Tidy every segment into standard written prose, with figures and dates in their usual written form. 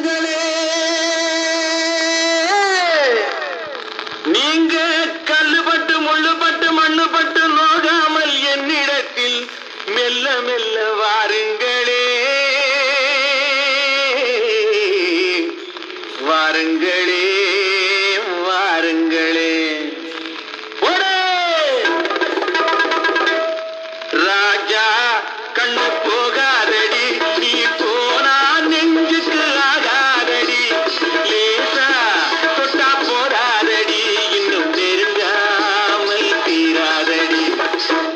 வாருங்களே, நீங்க கல்லுபட்டு முள்ளுபட்டு மண்ணுபட்டு நோகாமல் என்னிடத்தில் மெல்ல மெல்ல வாருங்களே, வாருங்களே, வாருங்களே. ராஜா கண்ணு போகாதடி, நீ போனா நெஞ்சுக்கு ஆகாதடி, லேசா தொட்டா போடாதடி, இன்னும் நெருங்காமல் தீராதடி.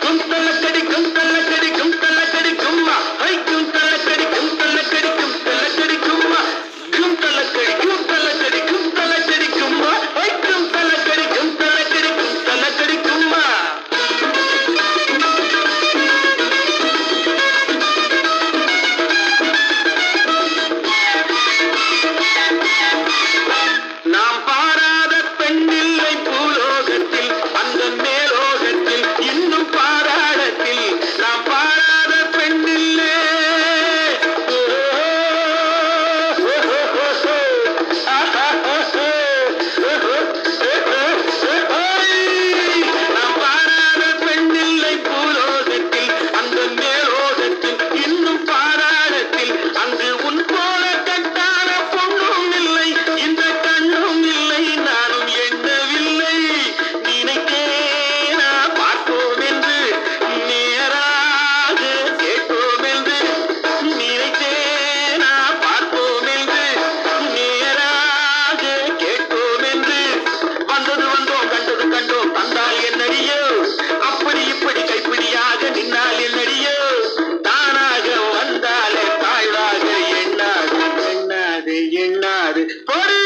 குந்தலக்கடி குந்தலக்கடி குந்தலக்கடி கும்மா, ஐ குந்தலக்கடி குந்தலக்கடி குந்தலக்கடி கும்மா, குந்தலக்கடி குந்தலக்கடி குந்தலக்கடி கும்மா, ஐ குந்தலக்கடி குந்தலக்கடி குந்தலக்கடி கும்மா. நாம் பாராத பெண்ணில்லை பூலோகத்தில், அந்த மேலோகத்தில் இன்னும் பாராடத்தில் நாம் பாராத பெண்ணில்லை. நாம் பாராத பெண்ணில்லை பூலோகத்தில், அந்த மேலோகத்தில் இன்னும் பாராடத்தில், அங்கு உன் போல கட்டான பொண்ணும் இல்லை, இந்த கண்ணும் இல்லை, நானும் எண்ணவில்லை. நினைத்தேனா பார்ப்போம் என்று, நேராக கேட்போம் என்று, நினைத்தேனா பார்ப்போம் என்று, நேராக கேட்போம் என்று, வந்தது வந்தோம் கண்டது கண்டோம், தந்தால் என்னடியோ, அப்படி இப்படி கைப்பிடியாக நின்னால் என்னடியோ, தானாக வந்தாலே தாழ்வாக எண்ணாது எண்ணாது எண்ணாது போடு.